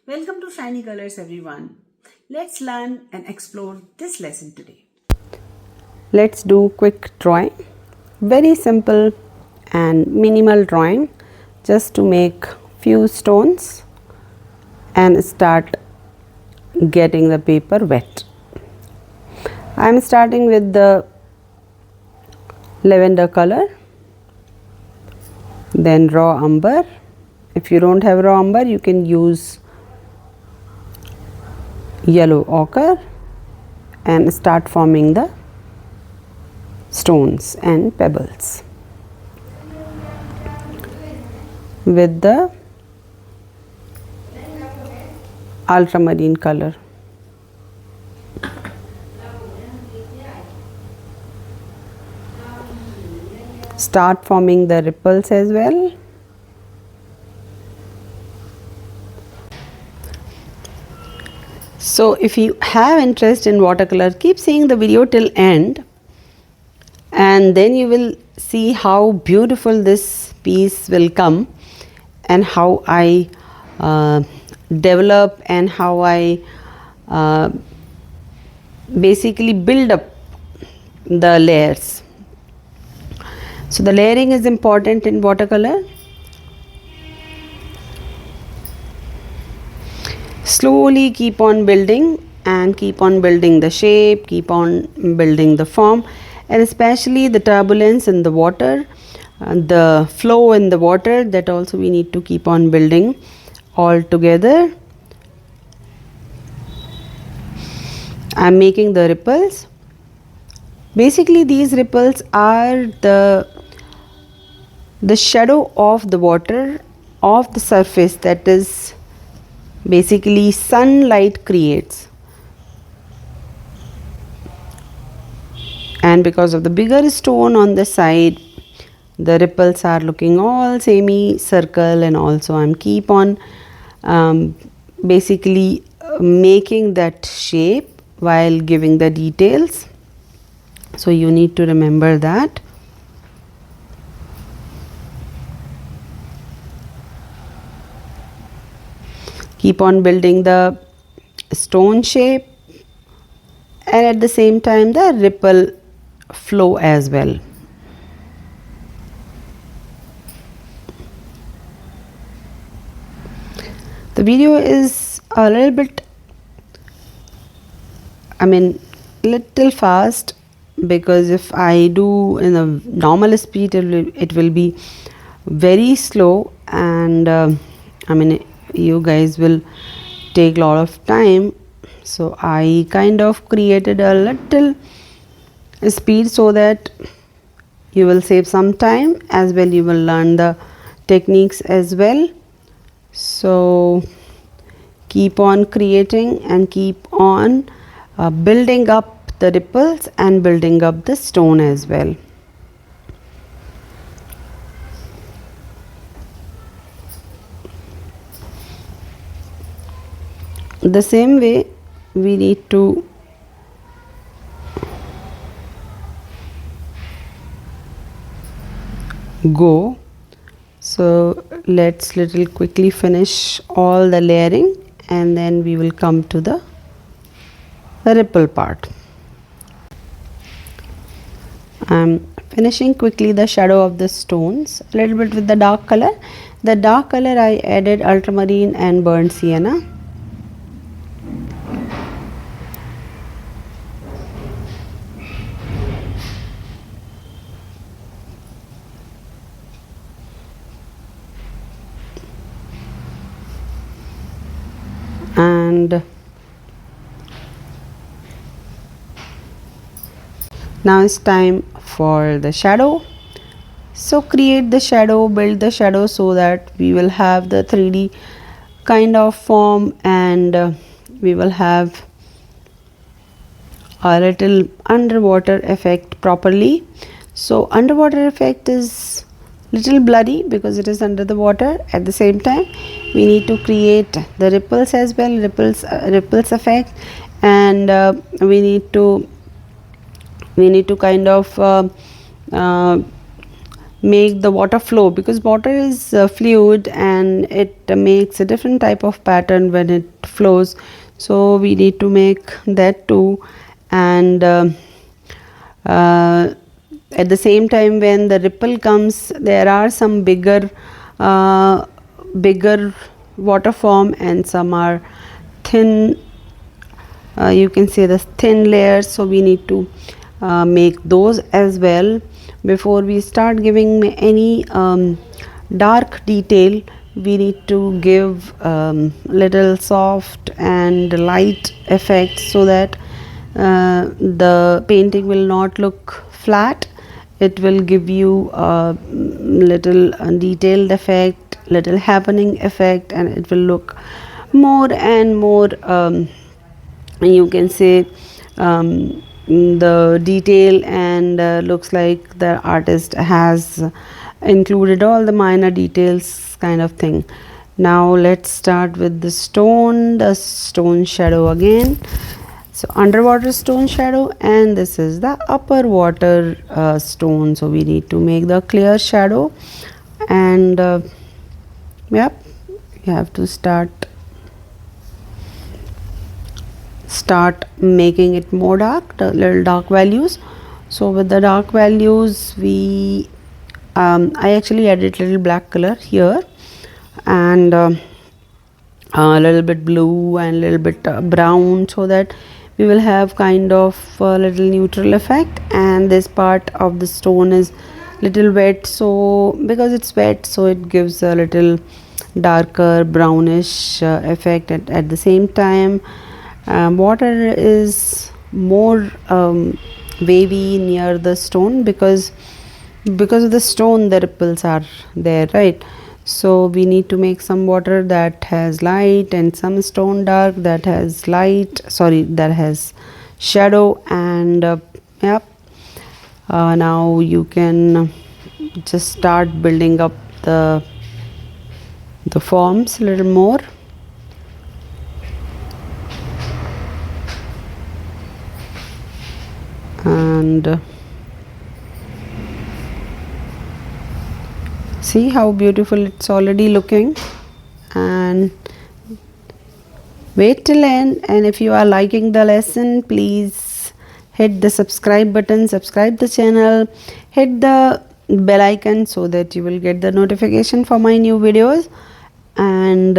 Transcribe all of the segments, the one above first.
Welcome to Shiny Colors everyone. Let's learn and explore this lesson today. Let's do quick drawing. Very simple and minimal drawing just to make few stones and start getting the paper wet. I am starting with the lavender color, then raw umber. If you don't have raw umber, you can use yellow ochre and start forming the stones and pebbles with the ultramarine color. Start forming the ripples as well. So if you have interest in watercolor, keep seeing the video till end, and then you will see how beautiful this piece will come and how I develop and how I basically build up the layers. So the layering is important in watercolor. Slowly keep on building and keep on building the shape, keep on building the form, and especially the turbulence in the water, the flow in the water, that also we need to keep on building all together. I am making the ripples. Basically these ripples are the shadow of the water of the surface, that is basically sunlight creates, and because of the bigger stone on the side, the ripples are looking all semi-circle, and also I'm keep on basically making that shape while giving the details. So you need to remember that. Keep on building the stone shape and at the same time the ripple flow as well. The video is a little bit, little fast, because if I do in a normal speed it will be very slow, and you guys will take a lot of time. So I kind of created a little speed so that you will save some time, as well you will learn the techniques as well. So keep on creating and keep on building up the ripples and building up the stone as well. The same way we need to go. So let's little quickly finish all the layering and then we will come to the ripple part. I'm finishing quickly the shadow of the stones a little bit with the dark color. The dark color I added ultramarine and burnt sienna. And now it's time for the shadow. So create the shadow, build the shadow so that we will have the 3D kind of form, and we will have a little underwater effect properly. So underwater effect is little blurry because it is under the water. At the same time we need to create the ripples as well, ripples effect, and we need to kind of make the water flow, because water is fluid and it makes a different type of pattern when it flows. So we need to make that too. And uh, at the same time, when the ripple comes, there are some bigger water form and some are thin, you can say the thin layers, so we need to make those as well. Before we start giving any dark detail, we need to give little soft and light effects, so that the painting will not look flat. It will give you a little detailed effect, little happening effect, and it will look more and more, you can say, the detail, and looks like the artist has included all the minor details kind of thing. Now let's start with the stone shadow again. So underwater stone shadow, and this is the upper water stone, so we need to make the clear shadow. And yep, you have to start making it more dark, the little dark values. So with the dark values, we I actually added little black color here, and a little bit blue and a little bit brown, so that we will have kind of a little neutral effect. And this part of the stone is little wet, so because it's wet, so it gives a little darker brownish effect. At the same time, water is more wavy near the stone, because of the stone the ripples are there, right? So we need to make some water that has light, and some stone dark that has light, sorry, that has shadow. And yep, now you can just start building up the forms a little more. And see how beautiful it's already looking. And wait till end, and if you are liking the lesson, please hit the subscribe button, subscribe the channel, hit the bell icon, so that you will get the notification for my new videos. And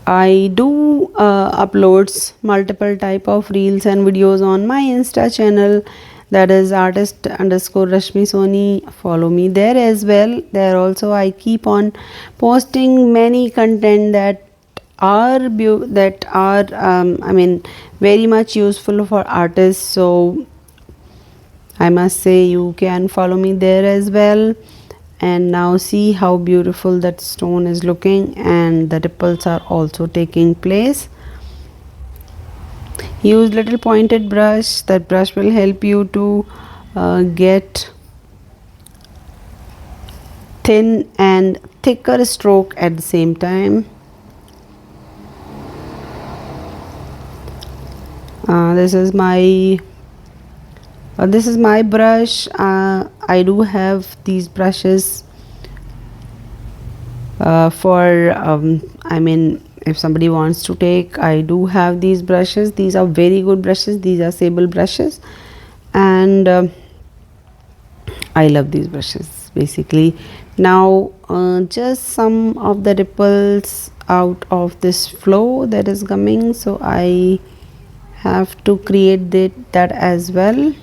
I do uploads multiple type of reels and videos on my Insta channel, that is artist_Rashmi Soni. Follow me there as well. There also I keep on posting many content that are I mean, very much useful for artists. So I must say you can follow me there as well. And now see how beautiful that stone is looking, and the ripples are also taking place. Use little pointed brush. That brush will help you to get thin and thicker stroke at the same time. This is my brush. I do have these brushes for I mean, if somebody wants to take, I do have these brushes. These are very good brushes. These are sable brushes, and I love these brushes basically. Now just some of the ripples out of this flow that is coming, so I have to create that as well.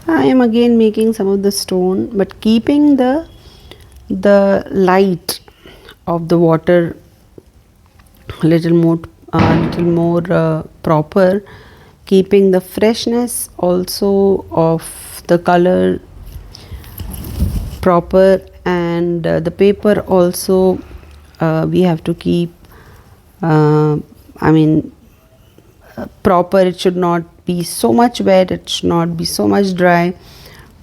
I am again making some of the stone, but keeping the light of the water a little more proper, keeping the freshness also of the color proper. And the paper also we have to keep I mean proper. It should not be so much wet, it should not be so much dry.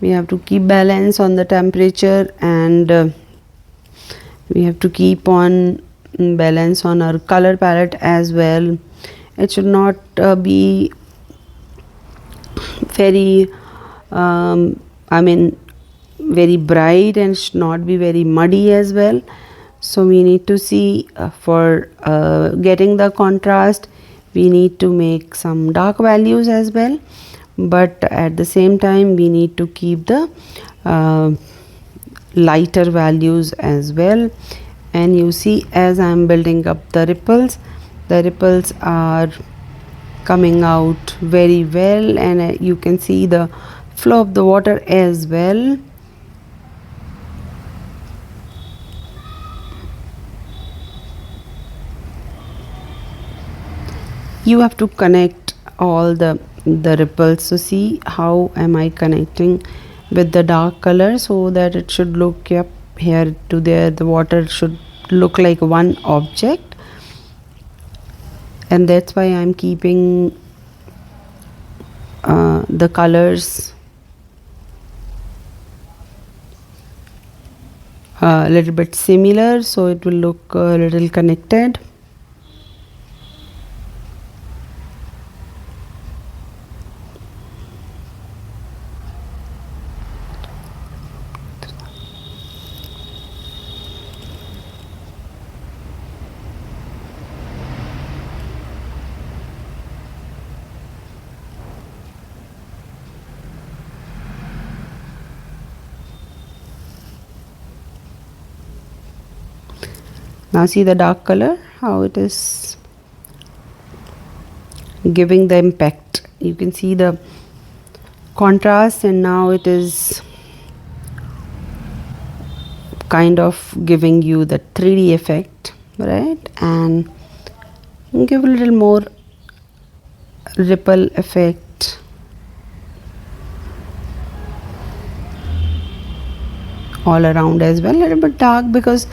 We have to keep balance on the temperature, and we have to keep on balance on our color palette as well. It should not be very I mean very bright, and should not be very muddy as well. So we need to see for getting the contrast, we need to make some dark values as well, but at the same time we need to keep the lighter values as well. And you see, as I am building up the ripples are coming out very well, and you can see the flow of the water as well. You have to connect all the ripples. So see how am I connecting with the dark color, so that it should look, yep, here to there, the water should look like one object. And that's why I'm keeping the colors a little bit similar, so it will look a little connected. Now see the dark color, how it is giving the impact. You can see the contrast, and now it is kind of giving you the 3D effect, right? And give a little more ripple effect all around as well. A little bit dark because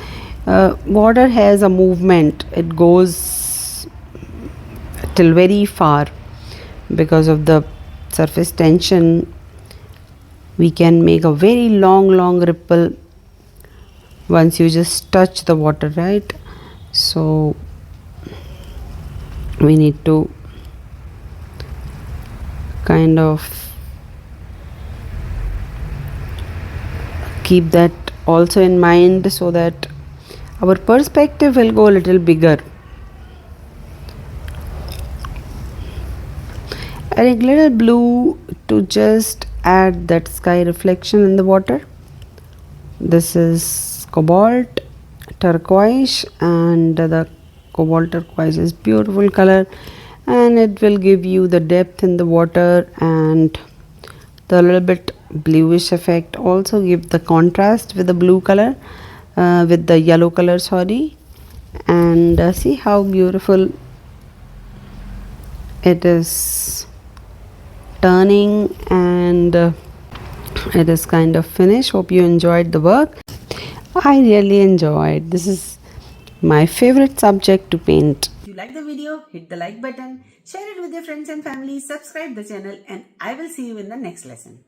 water has a movement, it goes till very far. Because of the surface tension, we can make a very long ripple once you just touch the water, right? So we need to kind of keep that also in mind, so that our perspective will go a little bigger. Adding little blue to just add that sky reflection in the water. This is cobalt turquoise, and the cobalt turquoise is beautiful color, and it will give you the depth in the water, and the little bit bluish effect also give the contrast with the blue color, with the yellow color, sorry. And see how beautiful it is turning, and it is kind of finished. Hope you enjoyed the work. I really enjoyed. This is my favorite subject to paint. If you like the video, hit the like button, share it with your friends and family, subscribe the channel, and I will see you in the next lesson.